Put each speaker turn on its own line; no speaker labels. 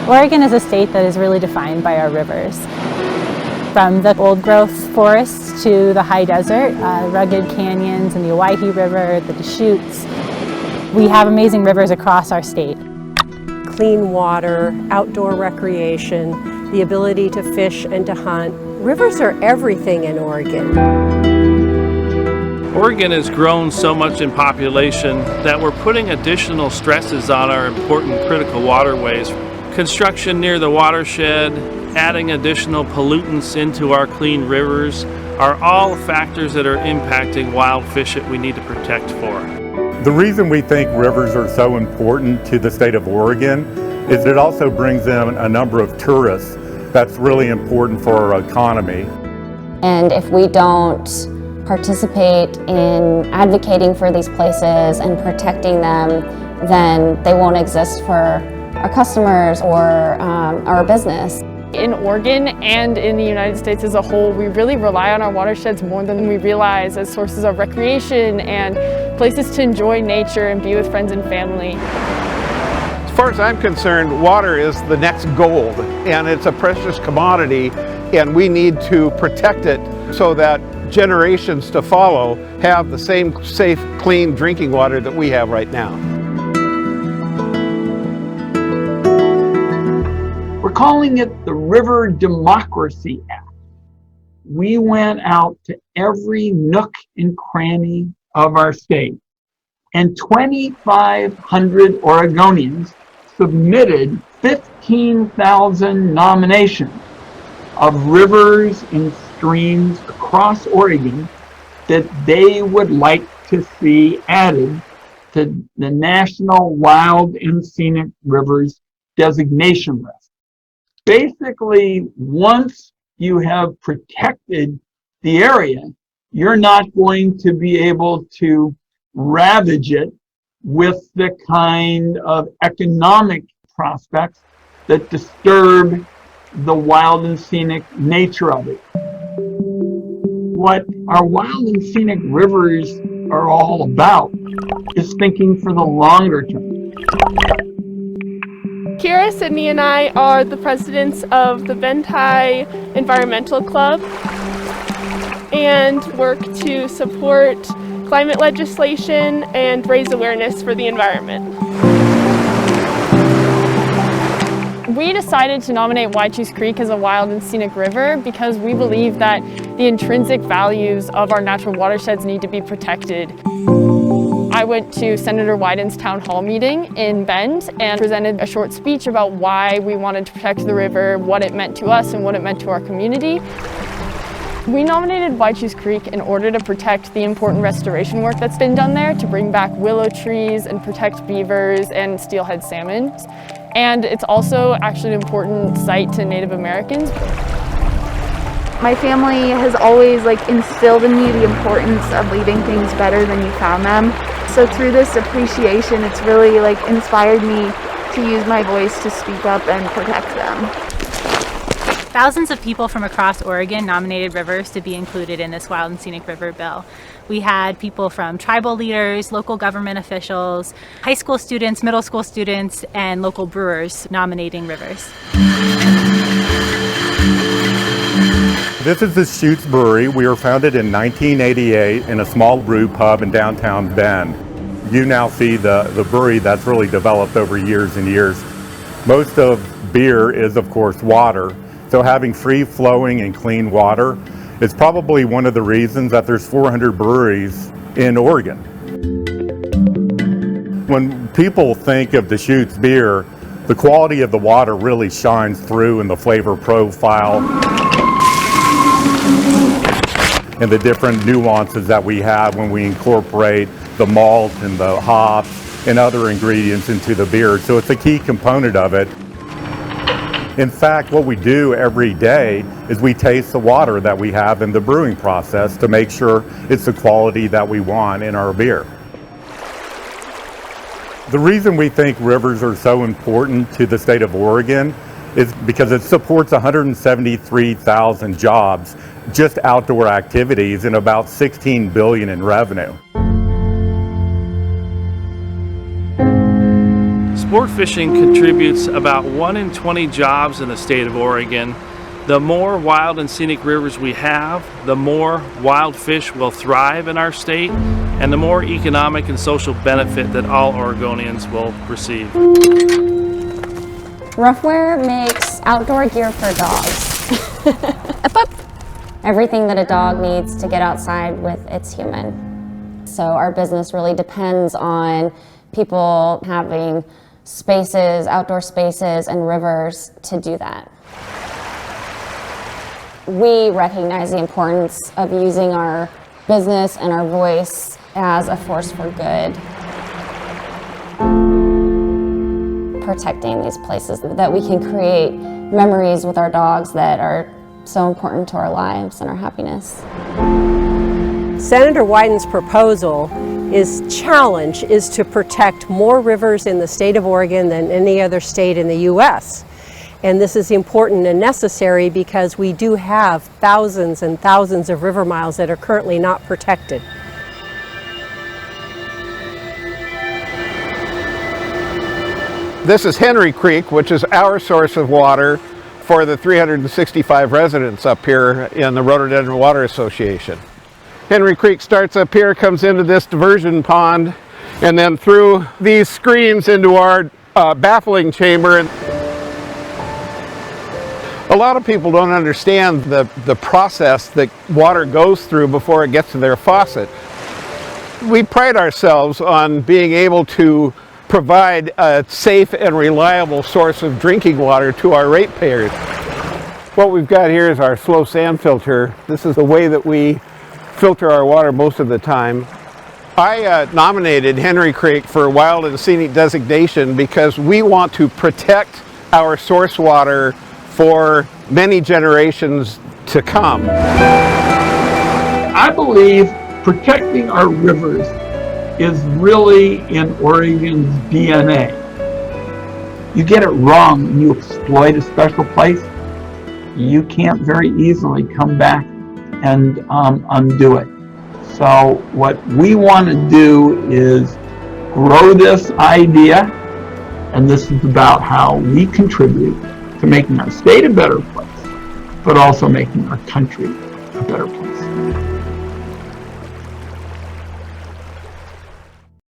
Oregon is a state that is really defined by our rivers. From the old-growth forests to the high desert, rugged canyons and the Owyhee River, the Deschutes. We have amazing rivers across our state.
Clean water, outdoor recreation, the ability to fish and to hunt. Rivers are everything in Oregon.
Oregon has grown so much in population that we're putting additional stresses on our important critical waterways. Construction near the watershed, adding additional pollutants into our clean rivers are all factors that are impacting wild fish that we need to protect for.
The reason we think rivers are so important to the state of Oregon is it also brings in a number of tourists that's really important for our economy.
And if we don't participate in advocating for these places and protecting them, then they won't exist for our customers or our business.
In Oregon and in the United States as a whole, we really rely on our watersheds more than we realize as sources of recreation and places to enjoy nature and be with friends and family.
As far as I'm concerned, water is the next gold, and it's a precious commodity, and we need to protect it so that generations to follow have the same safe, clean drinking water that we have right now.
We're calling it the River Democracy Act. We went out to every nook and cranny of our state, and 2,500 Oregonians submitted 15,000 nominations of rivers and streams across Oregon that they would like to see added to the National Wild and Scenic Rivers designation list. Basically, once you have protected the area, you're not going to be able to ravage it with the kind of economic prospects that disturb the wild and scenic nature of it. What our wild and scenic rivers are all about is thinking for the longer term.
Kira, Sydney, and I are the presidents of the Bend High Environmental Club and work to support climate legislation and raise awareness for the environment. We decided to nominate Whychus Creek as a wild and scenic river because we believe that the intrinsic values of our natural watersheds need to be protected. I went to Senator Wyden's town hall meeting in Bend and presented a short speech about why we wanted to protect the river, what it meant to us and what it meant to our community. We nominated Whychus Creek in order to protect the important restoration work that's been done there to bring back willow trees and protect beavers and steelhead salmon. And it's also actually an important site to Native Americans.
My family has always instilled in me the importance of leaving things better than you found them. So through this appreciation, it's really inspired me to use my voice to speak up and protect them.
Thousands of people from across Oregon nominated rivers to be included in this Wild and Scenic River bill. We had people from tribal leaders, local government officials, high school students, middle school students, and local brewers nominating rivers.
This is the Deschutes Brewery. We were founded in 1988 in a small brew pub in downtown Bend. You now see the brewery that's really developed over years and years. Most of beer is, of course, water. So having free-flowing and clean water is probably one of the reasons that there's 400 breweries in Oregon. When people think of Deschutes beer, the quality of the water really shines through in the flavor profile and the different nuances that we have when we incorporate the malt and the hops and other ingredients into the beer. So it's a key component of it. In fact, what we do every day is we taste the water that we have in the brewing process to make sure it's the quality that we want in our beer. The reason we think rivers are so important to the state of Oregon is because it supports 173,000 jobs, just outdoor activities, and about $16 billion in revenue.
Sport fishing contributes about 1 in 20 jobs in the state of Oregon. The more wild and scenic rivers we have, the more wild fish will thrive in our state, and the more economic and social benefit that all Oregonians will receive.
Ruffwear makes outdoor gear for dogs. Everything that a dog needs to get outside with its human. So our business really depends on people having spaces, outdoor spaces, and rivers to do that. We recognize the importance of using our business and our voice as a force for good. Protecting these places, that we can create memories with our dogs that are so important to our lives and our happiness.
Senator Wyden's proposal challenge is to protect more rivers in the state of Oregon than any other state in the U.S. And this is important and necessary because we do have thousands and thousands of river miles that are currently not protected.
This is Henry Creek, which is our source of water for the 365 residents up here in the Rhododendron Water Association. Henry Creek starts up here, comes into this diversion pond, and then through these screens into our baffling chamber. And a lot of people don't understand the process that water goes through before it gets to their faucet. We pride ourselves on being able to provide a safe and reliable source of drinking water to our ratepayers. What we've got here is our slow sand filter. This is the way that we filter our water most of the time. I nominated Henry Creek for Wild and Scenic designation because we want to protect our source water for many generations to come.
I believe protecting our rivers is really in Oregon's DNA. You get it wrong and you exploit a special place, you can't very easily come back and undo it. So what we want to do is grow this idea, and this is about how we contribute to making our state a better place, but also making our country